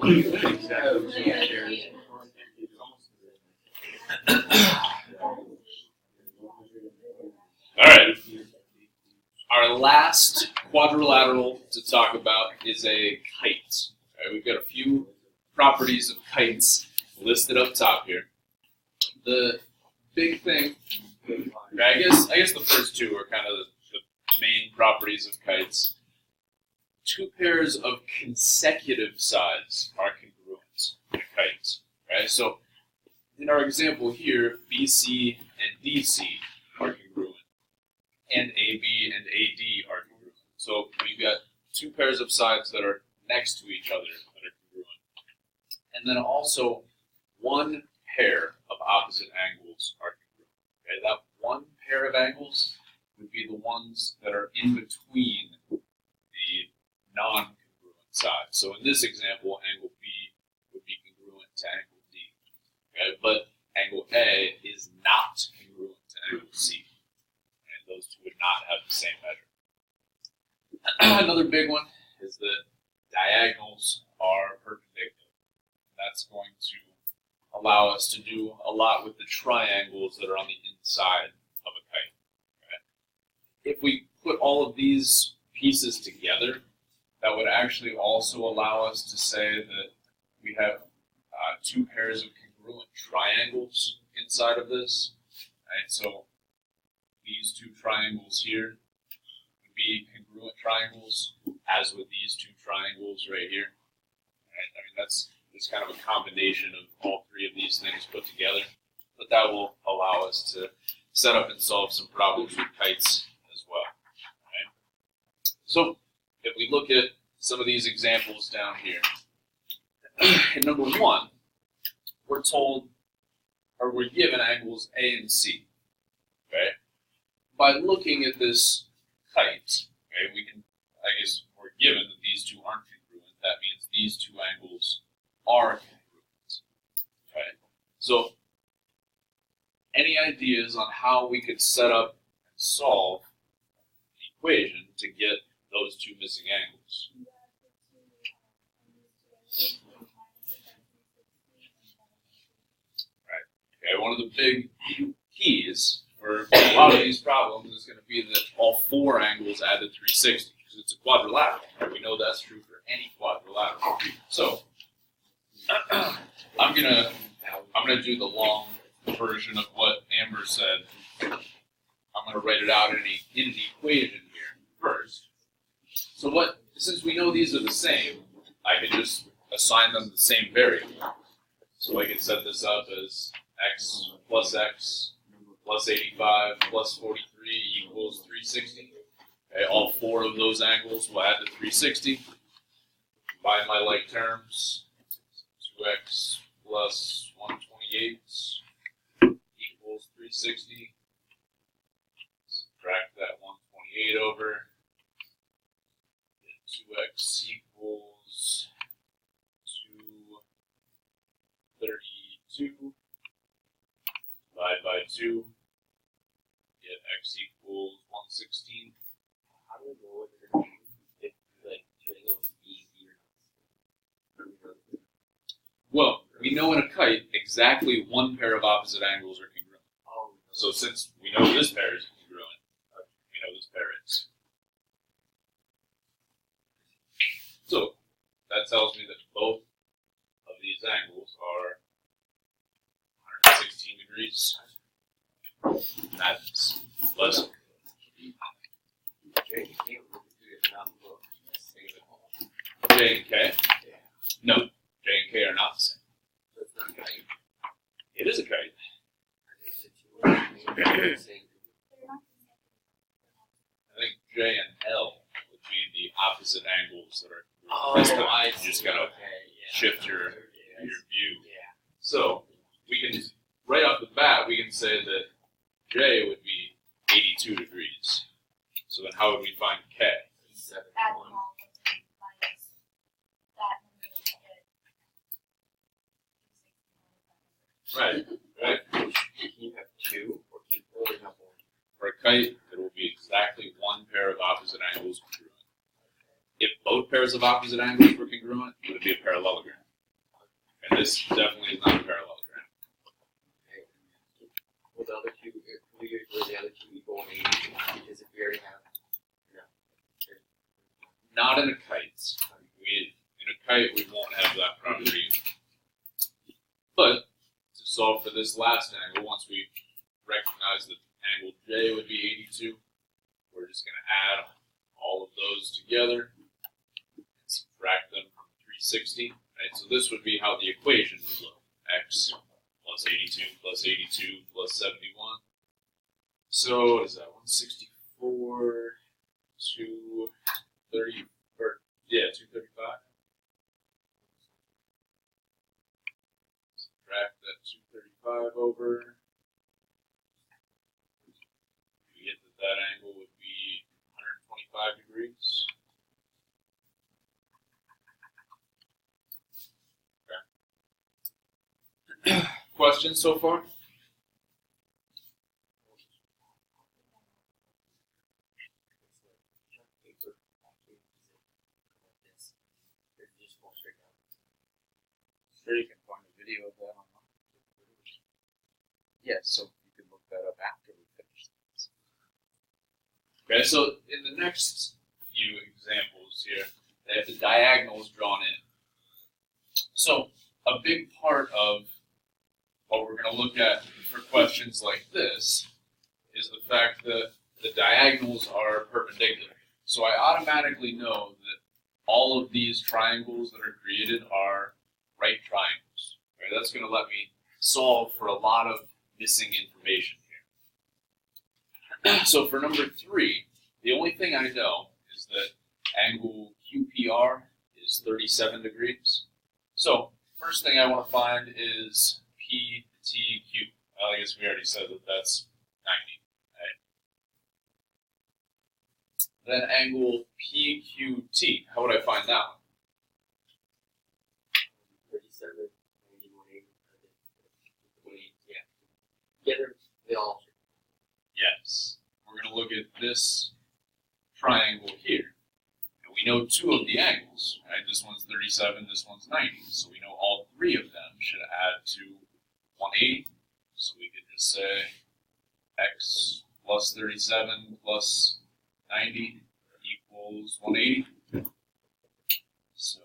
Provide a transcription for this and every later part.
All right. Our last quadrilateral to talk about is a kite. All right, we've got a few properties of kites listed up top here. The big thing, I guess the first two are kind of the main properties of kites. Two pairs of consecutive sides are congruent in kites. Right? So in our example here, BC and DC are congruent, and AB and AD are congruent. So we've got two pairs of sides that are next to each other that are congruent. And then also one pair of opposite angles are congruent. Okay? That one pair of angles would be the ones that are in between the non-congruent sides. So in this example, angle B would be congruent to angle D. Okay? But angle A is not congruent to angle C. And those two would not have the same measure. Another big one is that diagonals are perpendicular. That's going to allow us to do a lot with the triangles that are on the inside of a kite. Okay? If we put all of these pieces together, that would actually also allow us to say that we have two pairs of congruent triangles inside of this. And so these two triangles here would be congruent triangles, as with these two triangles right here. Right? I mean, that's kind of a combination of all three of these things put together. But that will allow us to set up and solve some problems with kites as well. Right? So if we look at some of these examples down here, in number one, we're told, or we're given angles A and C. Okay? By looking at this kite, okay, we can, I guess, we're given that these two aren't congruent. That means these two angles are congruent. Okay? So, any ideas on how we could set up and solve the equation to get those two missing angles? Right. Okay, one of the big keys for a lot of these problems is going to be that all four angles add to 360, because it's a quadrilateral. Right? We know that's true for any quadrilateral. So, I'm gonna do the long version of what Amber said. I'm gonna write it out in an equation here first. So since we know these are the same, I can just assign them the same variable. So I can set this up as x plus 85 plus 43 equals 360. Okay, all four of those angles will add to 360. Combine my like terms. 2x plus 128 equals 360. Subtract that 128 over. 2x equals 232. Divide by 2. Get x equals 116. How do we know what they're going to do if triangle is easier? Well, we know in a kite exactly one pair of opposite angles are congruent. So since we know this pair is congruent, we know this pair is. So that tells me that both of these angles are 116 degrees. And that's less. J and K? No, J and K are not the same. It is a kite. I think J and L would be the opposite angles that are. I You just gotta shift your view. So we can, right off the bat, we can say that J would be 82 degrees. So then how would we find K? Right. You have two, or you only have one. For a kite, it will be exactly one pair of opposite angles congruent. If both pairs of opposite angles were congruent, it would be a parallelogram. this definitely is not a parallelogram. Okay. Well, the other two, we use where the other two equal 180, because if we already have, no. Not in a kite. In a kite, we won't have that property. But to solve for this last angle, once we recognize that angle J would be 82, we're just going to add all of those together and subtract them from 360. Right? So this would be how the equation would look. X plus 82 plus 82 plus 71. So what is that? 164, 230, or yeah, 235. Subtract that 235 over. We get that that angle would be 125 degrees. Okay. Questions so far? Sure, you can find a video of that online. Yes, so you can look that up after we finish this. Okay, so in the next few examples here, they have the diagonals drawn in. So a big part of what we're going to look at for questions like this is the fact that the diagonals are perpendicular. So I automatically know that all of these triangles that are created are right triangles. Right? That's going to let me solve for a lot of missing information here. So for number 3, the only thing I know is that angle QPR is 37 degrees. So first thing I want to find is PTQ. I guess we already said that that's 90. Right? Then angle PQT. How would I find that one? 37, 90, 180, yeah. Together, they all. Yes. We're going to look at this triangle here. And we know 2 of the angles. Right? This one's 37, this one's 90. So we know all 3 of them should add to 180. So we could just say x plus 37 plus 90 equals 180. So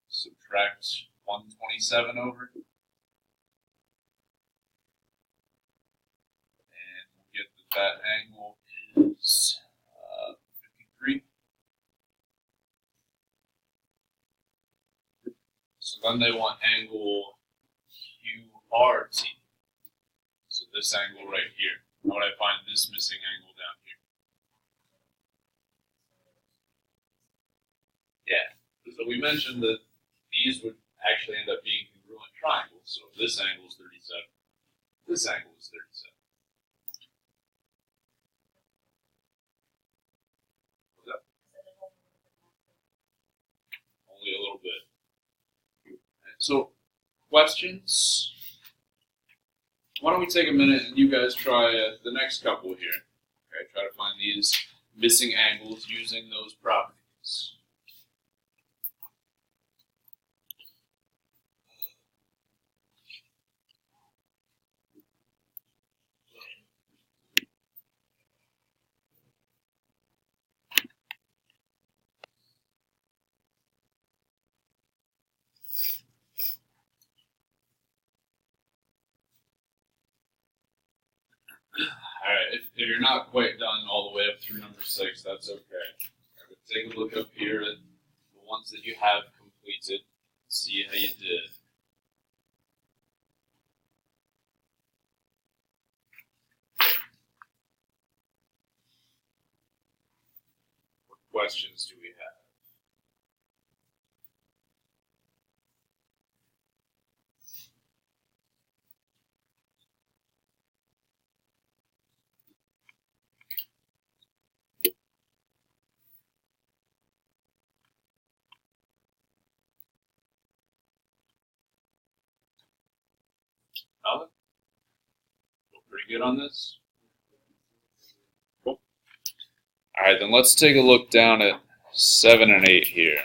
subtract 127 over. And we'll get that angle is 53. So then they want angle QRT. So this angle right here. How would I find this missing angle down here? Yeah. So we mentioned that these would actually end up being congruent triangles. So if this angle is 37, this angle is 37. What's that? Only a little bit. So, questions? Why don't we take a minute and you guys try the next couple here. Okay, try to find these missing angles using those properties. Alright, if you're not quite done all the way up through number 6, that's okay. But take a look up here at the ones that you have completed, see how you did. What questions do we have? Nothing? Feel pretty good on this? Cool. Alright, then let's take a look down at 7 and 8 here.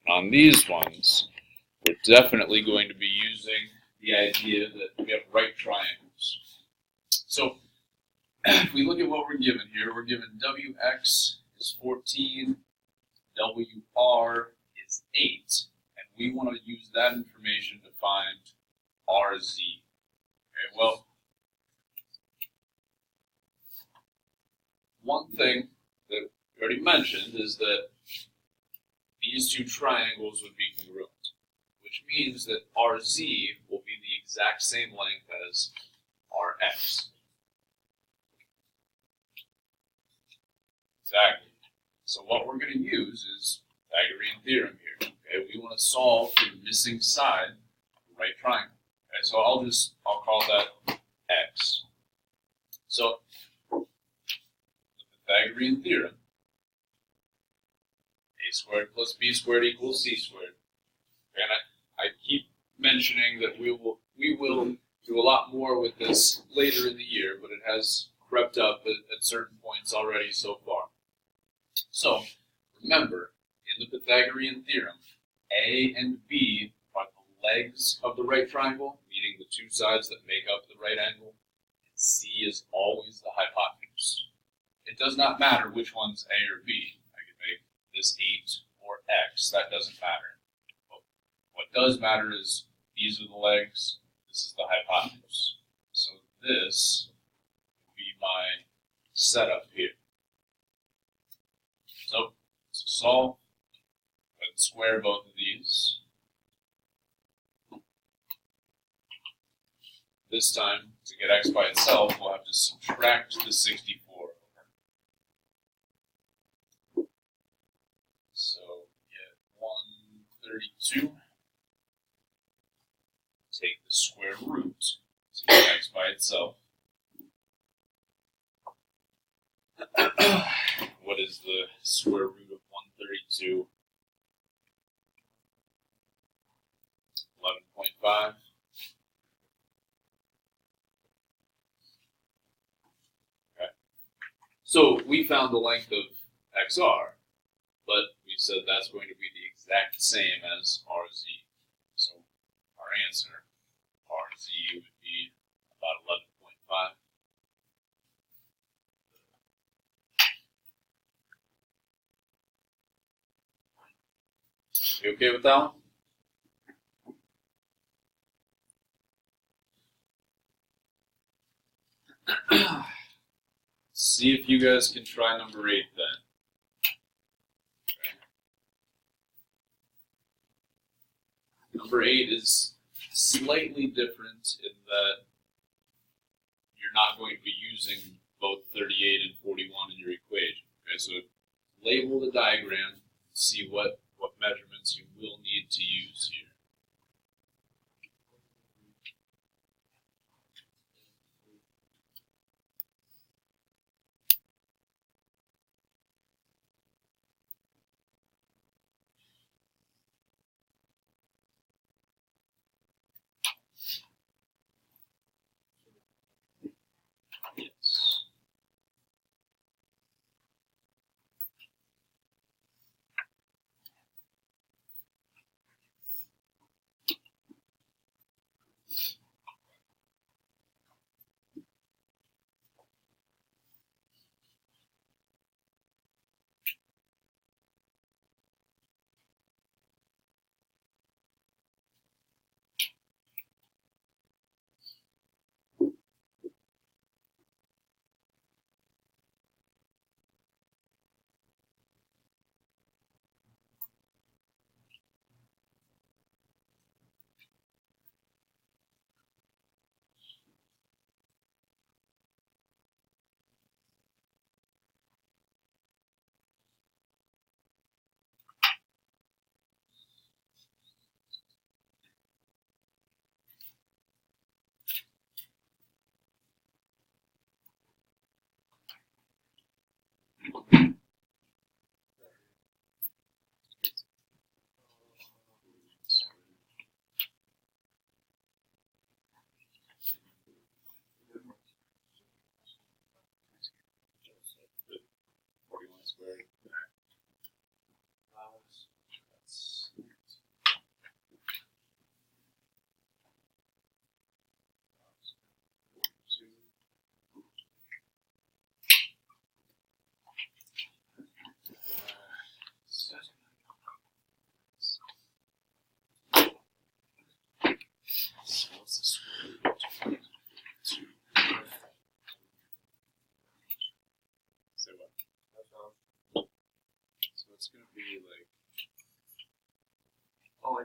On these ones, we're definitely going to be using the idea that we have right triangles. So if we look at what we're given here, we're given WX is 14, WR is 8, and we want to use that information to find RZ. Okay, well, one thing that we already mentioned is that these two triangles would be congruent, which means that RZ will be the exact same length as RX. Exactly. So what we're going to use is Pythagorean theorem here. Okay, we want to solve for the missing side of the right triangle. Okay, so I'll call that X. So the Pythagorean theorem, a squared plus b squared equals c squared. And I keep mentioning that we will do a lot more with this later in the year, but it has crept up at certain points already so far. So remember, in the Pythagorean theorem, A and B are the legs of the right triangle, meaning the two sides that make up the right angle, and C is always the hypotenuse. It does not matter which one's A or B. I could make this 8 or X, that doesn't matter. But what does matter is these are the legs, this is the hypotenuse. So this will be my setup here. So to solve, let's square both of these. This time, to get x by itself, we'll have to subtract the 64. So get 132. Take the square root to get x by itself. What is the square root of 132? 11.5. Okay. So we found the length of XR, but we said that's going to be the exact same as RZ. So our answer, RZ, would be about 11.5. You okay with that one? See if you guys can try number 8 then. Okay. Number 8 is slightly different in that you're not going to be using both 38 and 41 in your equation. Okay, so label the diagram, see what measurements you will need to use here. Yes.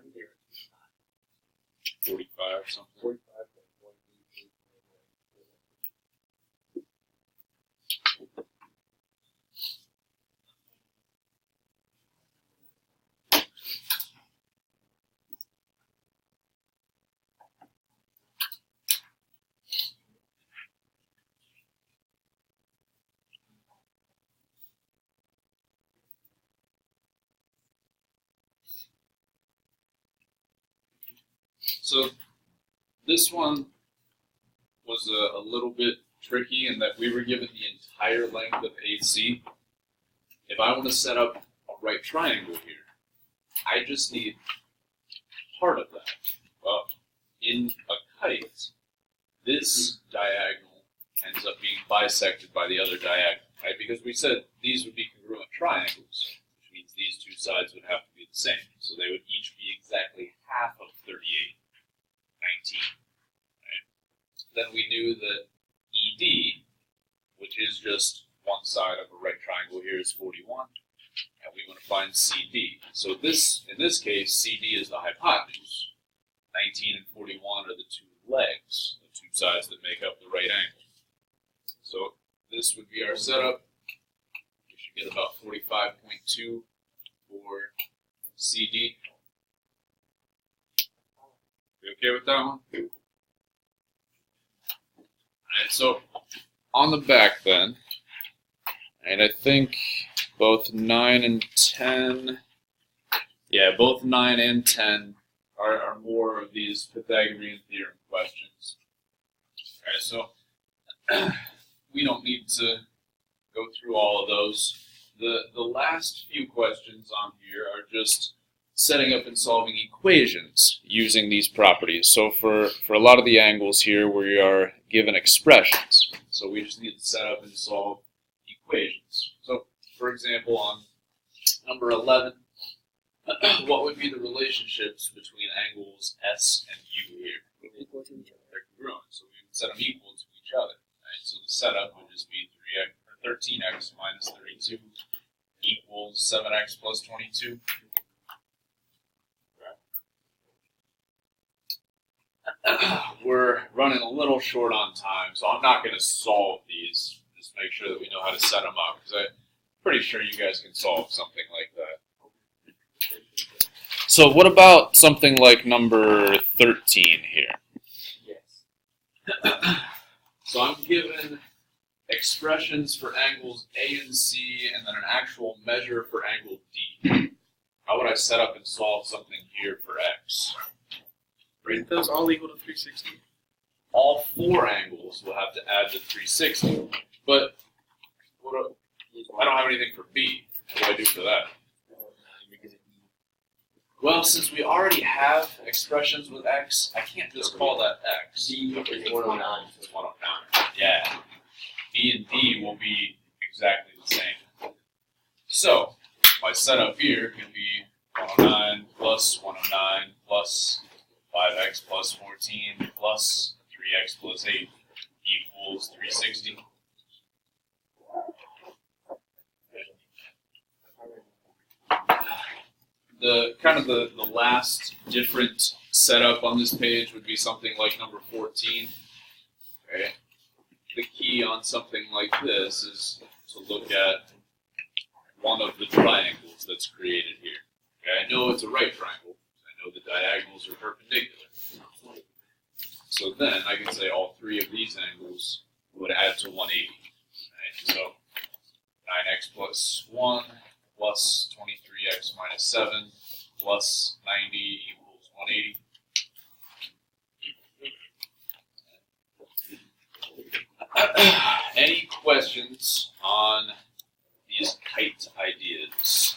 1 there. 45 or something. 45.188. So this one was a little bit tricky in that we were given the entire length of AC. If I want to set up a right triangle here, I just need part of that. Well, in a kite, this diagonal ends up being bisected by the other diagonal, right? Because we said these would be congruent triangles, which means these two sides would have to be the same. So they would each be exactly half of 38, 19. Right? Then we knew that ED, which is just one side of a right triangle here, is 41, and we want to find CD. So this, in this case, CD is the hypotenuse. 19 and 41 are the two legs, the two sides that make up the right angle. So this would be our setup. We should get about 45.2 for CD. You okay with that one? Alright, so on the back then, and I think both 9 and 10, yeah, both 9 and 10 are more of these Pythagorean theorem questions. Alright, so we don't need to go through all of those. The last few questions on here are just setting up and solving equations using these properties. So for a lot of the angles here, we are given expressions. So we just need to set up and solve equations. So for example, on number 11, what would be the relationships between angles S and U here? Equal to each other. They're congruent, so we would set them equal to each other. Right? So the setup would just be 13x minus 32 equals 7x plus 22. We're running a little short on time, so I'm not going to solve these. Just make sure that we know how to set them up, because I'm pretty sure you guys can solve something like that. So what about something like number 13 here? Yes. So I'm given expressions for angles A and C, and then an actual measure for angle D. How would I set up and solve something here for X? Aren't those all equal to 360? All four angles will have to add to 360, but I don't have anything for B. What do I do for that? Well, since we already have expressions with X, I can't just call that X. D is 109. It's 109. Yeah. B and D will be exactly the same. So, my setup here can be 109 plus 109 plus 5x plus 14 plus 3x plus 8 equals 360. The last different setup on this page would be something like number 14. Okay. The key on something like this is to look at one of the triangles that's created here. Okay, I know it's a right triangle. I know the diagonals are perpendicular. So then I can say all three of these angles would add to 180. Right? So 9x plus 1 plus 23x minus 7 plus 90 equals 180. Any questions on these kite ideas?